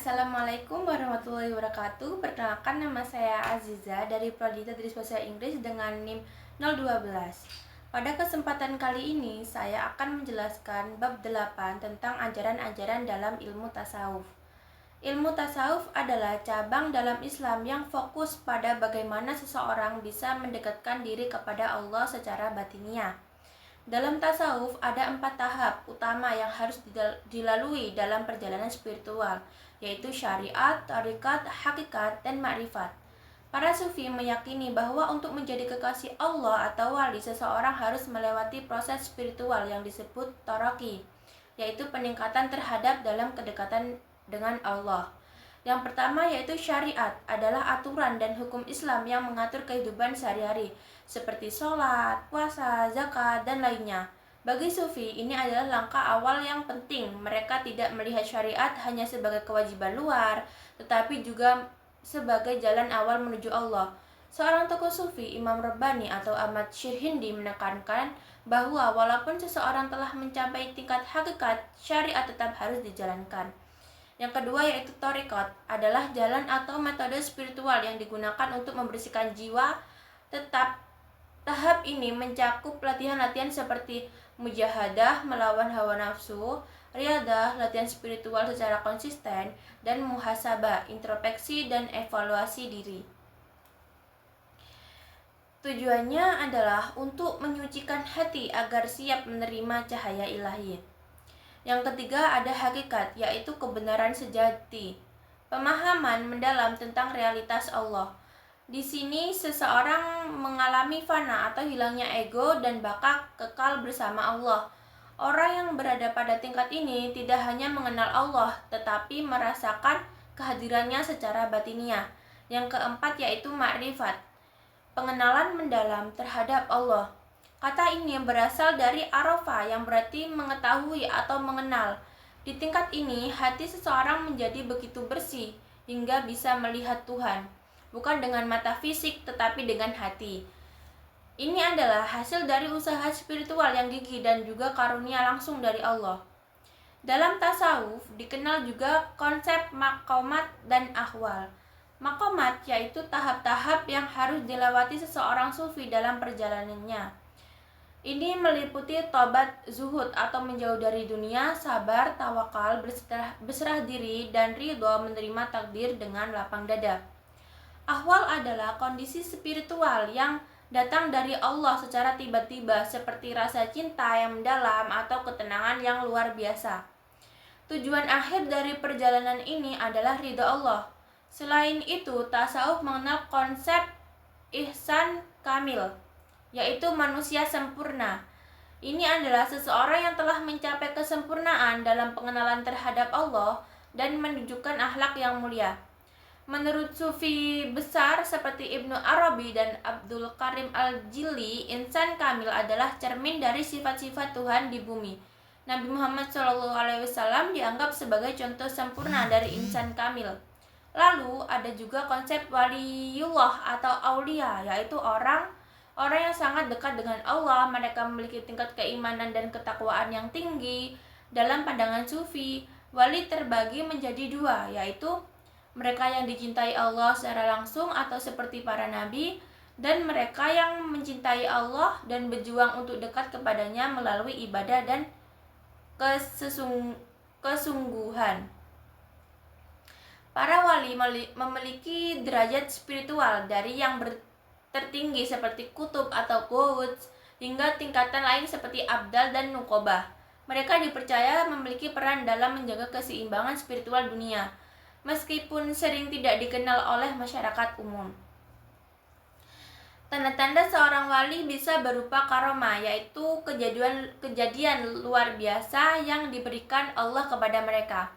Assalamualaikum warahmatullahi wabarakatuh. Perkenalkan, nama saya Aziza dari Prodi Tadris Bahasa Inggris dengan NIM 012. Pada kesempatan kali ini saya akan menjelaskan bab 8 tentang ajaran-ajaran dalam ilmu tasawuf. Ilmu tasawuf adalah cabang dalam Islam yang fokus pada bagaimana seseorang bisa mendekatkan diri kepada Allah secara batiniah. Dalam tasawuf ada 4 tahap utama yang harus dilalui dalam perjalanan spiritual, yaitu syariat, tarikat, hakikat, dan ma'rifat. Para sufi meyakini bahwa untuk menjadi kekasih Allah atau wali, seseorang harus melewati proses spiritual yang disebut taraqi, yaitu peningkatan terhadap dalam kedekatan dengan Allah. Yang pertama yaitu syariat, adalah aturan dan hukum Islam yang mengatur kehidupan sehari-hari, seperti sholat, puasa, zakat, dan lainnya. Bagi sufi, ini adalah langkah awal yang penting. Mereka tidak melihat syariat hanya sebagai kewajiban luar, tetapi juga sebagai jalan awal menuju Allah. Seorang tokoh sufi, Imam Rabbani atau Ahmad Syirhindi, menekankan bahwa walaupun seseorang telah mencapai tingkat hakikat, syariat tetap harus dijalankan. Yang kedua yaitu thariqat, adalah jalan atau metode spiritual yang digunakan untuk membersihkan jiwa. Tahap ini mencakup latihan-latihan seperti mujahadah, melawan hawa nafsu, riyadah, latihan spiritual secara konsisten, dan muhasabah, introspeksi dan evaluasi diri. Tujuannya adalah untuk menyucikan hati agar siap menerima cahaya ilahi. Yang ketiga ada hakikat, yaitu kebenaran sejati, pemahaman mendalam tentang realitas Allah. Di sini seseorang mengalami fana atau hilangnya ego dan bakal kekal bersama Allah. Orang yang berada pada tingkat ini tidak hanya mengenal Allah, tetapi merasakan kehadirannya secara batiniah. Yang keempat yaitu ma'rifat, pengenalan mendalam terhadap Allah. Kata ini berasal dari arafa yang berarti mengetahui atau mengenal. Di tingkat ini, hati seseorang menjadi begitu bersih hingga bisa melihat Tuhan, bukan dengan mata fisik tetapi dengan hati. Ini adalah hasil dari usaha spiritual yang gigih dan juga karunia langsung dari Allah. Dalam tasawuf dikenal juga konsep maqamat dan ahwal. Maqamat yaitu tahap-tahap yang harus dilewati seseorang sufi dalam perjalanannya. Ini meliputi tobat, zuhud atau menjauh dari dunia, sabar, tawakal, berserah diri, dan ridho menerima takdir dengan lapang dada. Ahwal adalah kondisi spiritual yang datang dari Allah secara tiba-tiba, seperti rasa cinta yang mendalam atau ketenangan yang luar biasa. Tujuan akhir dari perjalanan ini adalah ridho Allah. Selain itu, tasawuf mengenal konsep ihsan kamil, yaitu manusia sempurna. Ini adalah seseorang yang telah mencapai kesempurnaan dalam pengenalan terhadap Allah dan menunjukkan akhlak yang mulia. Menurut sufi besar seperti Ibnu Arabi dan Abdul Karim Al-Jili, insan kamil adalah cermin dari sifat-sifat Tuhan di bumi. Nabi Muhammad SAW dianggap sebagai contoh sempurna dari insan kamil. Lalu ada juga konsep waliullah atau aulia, yaitu orang yang sangat dekat dengan Allah. Mereka memiliki tingkat keimanan dan ketakwaan yang tinggi. Dalam pandangan sufi, wali terbagi menjadi dua, yaitu mereka yang dicintai Allah secara langsung atau seperti para nabi, dan mereka yang mencintai Allah dan berjuang untuk dekat kepadanya melalui ibadah dan kesungguhan. Para wali memiliki derajat spiritual dari yang tertinggi seperti kutub atau ghuwats hingga tingkatan lain seperti abdal dan nuqobah. Mereka dipercaya memiliki peran dalam menjaga keseimbangan spiritual dunia, meskipun sering tidak dikenal oleh masyarakat umum. Tanda-tanda seorang wali bisa berupa karomah, yaitu kejadian luar biasa yang diberikan Allah kepada mereka.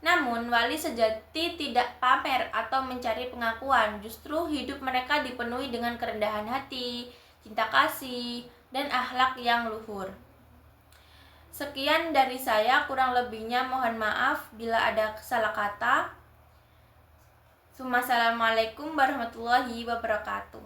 Namun, wali sejati tidak pamer atau mencari pengakuan. Justru hidup mereka dipenuhi dengan kerendahan hati, cinta kasih, dan akhlak yang luhur. Sekian dari saya, kurang lebihnya mohon maaf bila ada salah kata. Assalamualaikum warahmatullahi wabarakatuh.